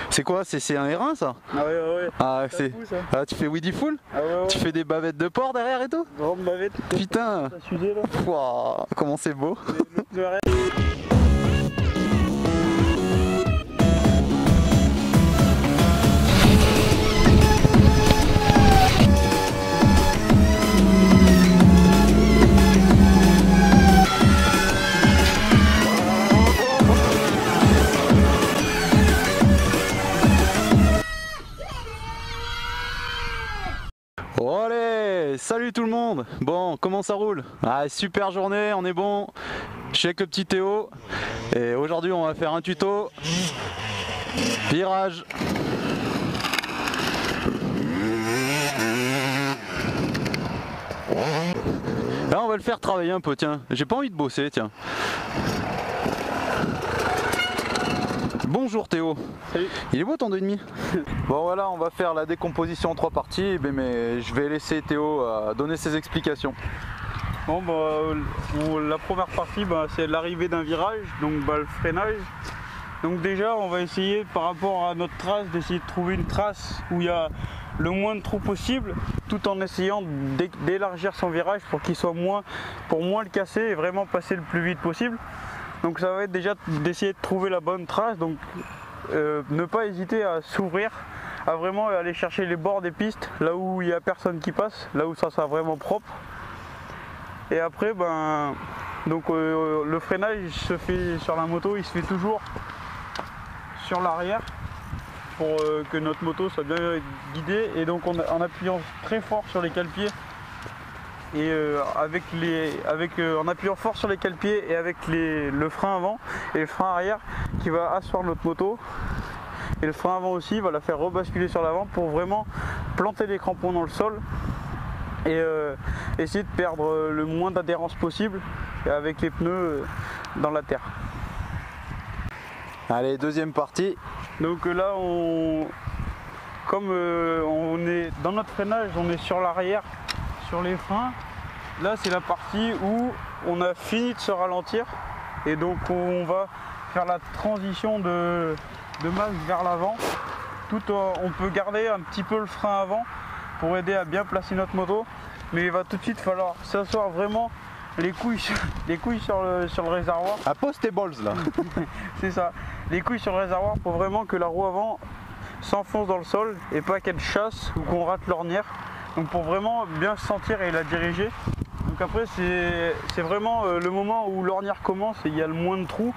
C'est quoi? C'est un R1 ça? Ah ouais, ouais. Ah, Ça. tu fais Weedy Full? Ah ouais. Tu fais des bavettes de porc derrière et tout? Grande bavette. Putain! Ça s'usait là. Wouah, comment c'est beau! Le pneu arrière. Oh, allez, salut tout le monde. Bon, comment ça roule? Ah, super journée, on est bon. Je suis avec le petit Théo et aujourd'hui on va faire un tuto virage. Là on va le faire travailler un peu, tiens. J'ai pas envie de bosser, tiens. Bonjour Théo. Salut. Il est beau ton 2,5. Bon voilà, on va faire la décomposition en 3 parties, mais je vais laisser Théo donner ses explications. Bon la première partie c'est l'arrivée d'un virage, donc le freinage. Donc déjà on va essayer par rapport à notre trace d'essayer de trouver une trace où il y a le moins de trous possible, tout en essayant d'élargir son virage pour qu'il soit pour moins le casser et vraiment passer le plus vite possible. Donc ça va être déjà d'essayer de trouver la bonne trace, donc ne pas hésiter à s'ouvrir, à vraiment aller chercher les bords des pistes, là où il n'y a personne qui passe, là où ça sera vraiment propre. Et après le freinage il se fait sur la moto, il se fait toujours sur l'arrière pour que notre moto soit bien guidée, et donc en appuyant très fort sur les cale-pieds et en appuyant fort sur les cale-pieds et avec le frein avant et le frein arrière qui va asseoir notre moto, et le frein avant aussi va la faire rebasculer sur l'avant pour vraiment planter les crampons dans le sol et essayer de perdre le moins d'adhérence possible avec les pneus dans la terre. Allez, deuxième partie. Donc là comme on est dans notre freinage, on est sur l'arrière, sur les freins. Là c'est la partie où on a fini de se ralentir et donc on va faire la transition de masse vers l'avant. On peut garder un petit peu le frein avant pour aider à bien placer notre moto, mais il va tout de suite falloir s'asseoir vraiment les couilles sur le réservoir. À poste tes balls là. C'est ça, les couilles sur le réservoir pour vraiment que la roue avant s'enfonce dans le sol et pas qu'elle chasse ou qu'on rate l'ornière. Donc pour vraiment bien se sentir et la diriger. Donc après c'est vraiment le moment où l'ornière commence et il y a le moins de trous.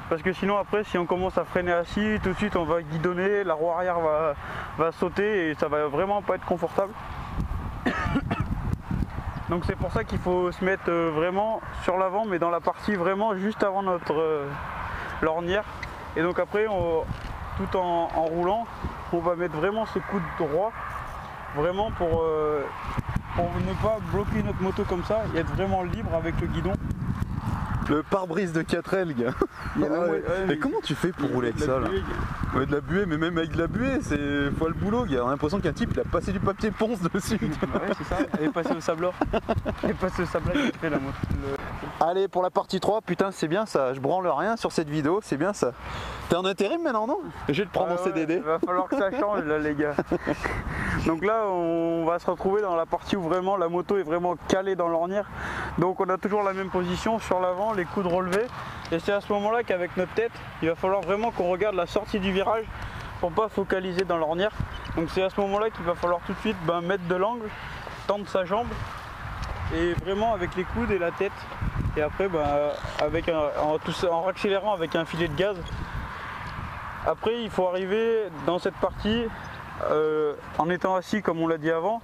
Parce que sinon après si on commence à freiner assis, tout de suite on va guidonner, la roue arrière va sauter et ça va vraiment pas être confortable. Donc c'est pour ça qu'il faut se mettre vraiment sur l'avant, mais dans la partie vraiment juste avant notre l'ornière. Et donc après tout en roulant, on va mettre vraiment ce coude droit, vraiment pour ne pas bloquer notre moto comme ça et être vraiment libre avec le guidon. Le pare-brise de 4L, gars. Mais comment tu fais pour rouler avec ça là? Ouais, de la buée, mais même avec de la buée, c'est fois le boulot, gars. On a l'impression qu'un type il a passé du papier ponce dessus. Ouais, c'est ça, elle est passée au sableur. Elle est passée au sableur et fait la moto. Allez, pour la partie 3, putain, c'est bien ça. Je branle rien sur cette vidéo, c'est bien ça. T'es en intérim maintenant, non? Je vais te prendre en CDD. Il va falloir que ça change là, les gars. Donc là, on va se retrouver dans la partie où vraiment la moto est vraiment calée dans l'ornière. Donc on a toujours la même position sur l'avant, les coudes relevés. Et c'est à ce moment-là qu'avec notre tête, il va falloir vraiment qu'on regarde la sortie du virage pour pas focaliser dans l'ornière. Donc c'est à ce moment-là qu'il va falloir tout de suite mettre de l'angle, tendre sa jambe et vraiment avec les coudes et la tête. Et après en accélérant avec un filet de gaz. Après il faut arriver dans cette partie en étant assis comme on l'a dit avant,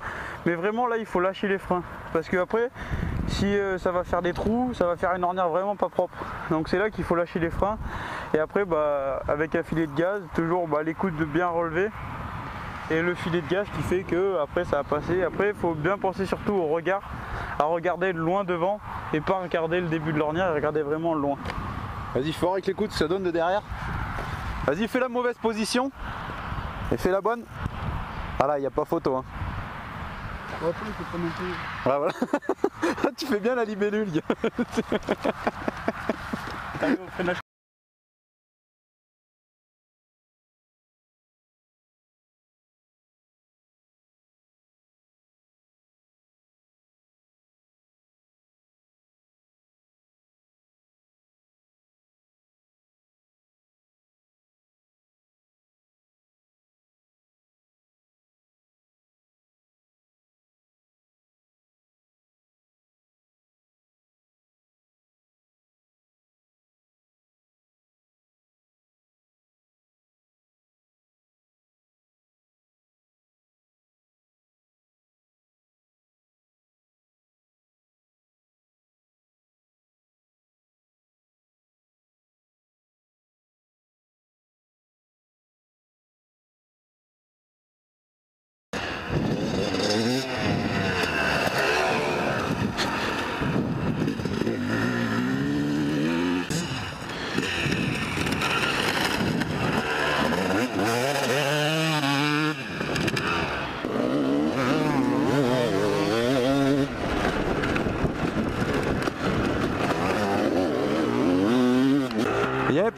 mais vraiment là il faut lâcher les freins parce que après si ça va faire des trous, ça va faire une ornière vraiment pas propre. Donc c'est là qu'il faut lâcher les freins et après avec un filet de gaz, toujours les coudes bien relevés et le filet de gaz qui fait que après ça va passer. Après il faut bien penser surtout au regard, à regarder loin devant et pas regarder le début de l'ornière et regarder vraiment loin. Vas-y, fort avec les coudes, ça donne de derrière. Vas-y, fais la mauvaise position et fais la bonne. Ah là, il n'y a pas photo, hein. Ouais, il faut pas monter. Ah, voilà. Tu fais bien la libellule, gars. T'arrives au freinage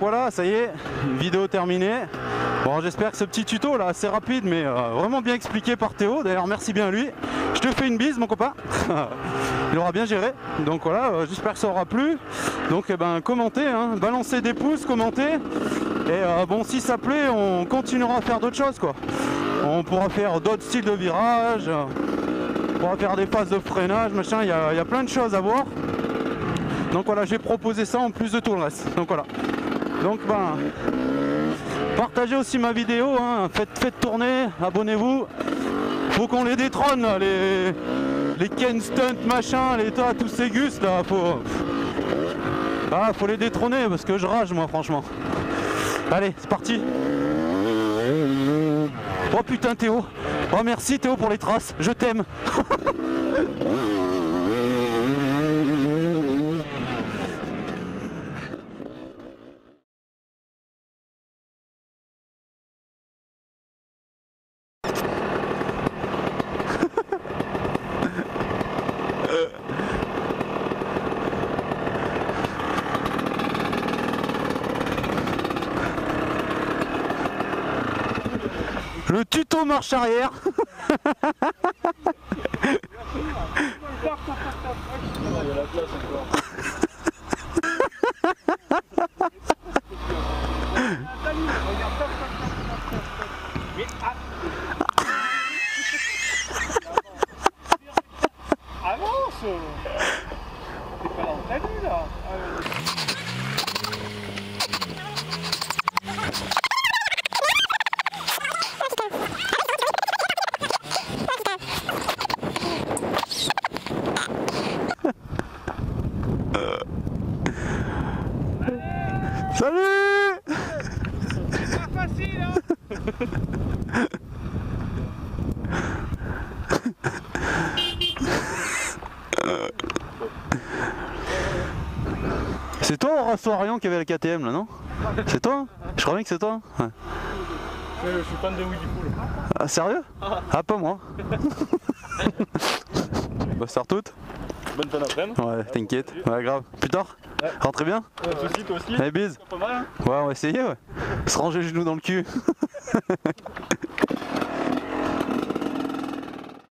voilà, ça y est, vidéo terminée. Bon, j'espère que ce petit tuto là, assez rapide, mais vraiment bien expliqué par Théo. D'ailleurs, merci bien à lui. Je te fais une bise, mon copain. Il aura bien géré. Donc voilà, j'espère que ça aura plu. Donc commentez, hein, balancez des pouces, commentez. Et bon, si ça plaît, on continuera à faire d'autres choses, quoi. On pourra faire d'autres styles de virages. On pourra faire des phases de freinage, machin. Il y a plein de choses à voir. Donc voilà, j'ai proposé ça en plus de tout le reste. Donc voilà. Donc partagez aussi ma vidéo, hein. Faites tourner, abonnez-vous. Faut qu'on les détrône, là, les Ken Stunt machin, tous ces gus là, faut les détrôner parce que je rage moi franchement. Allez, c'est parti. Oh putain Théo. Oh merci Théo pour les traces, je t'aime. Le tuto marche arrière. Avance. T'es pas dans ta vie là. Salut. C'est pas facile hein. C'est toi Horace Arion qui avait le KTM là, non? C'est toi? Je crois bien que c'est toi. Ouais. Je suis fan de Woody Pool. Ah, sérieux? Ah, pas moi. Bah, ça toute. Bonne fin d'après-midi. Ouais, t'inquiète. Ouais, grave. Plus tard? Ouais. Rentrez bien? Pas de soucis, toi aussi. Allez, bise. Pas mal, hein. Ouais, on va essayer, ouais. Se ranger les genoux dans le cul.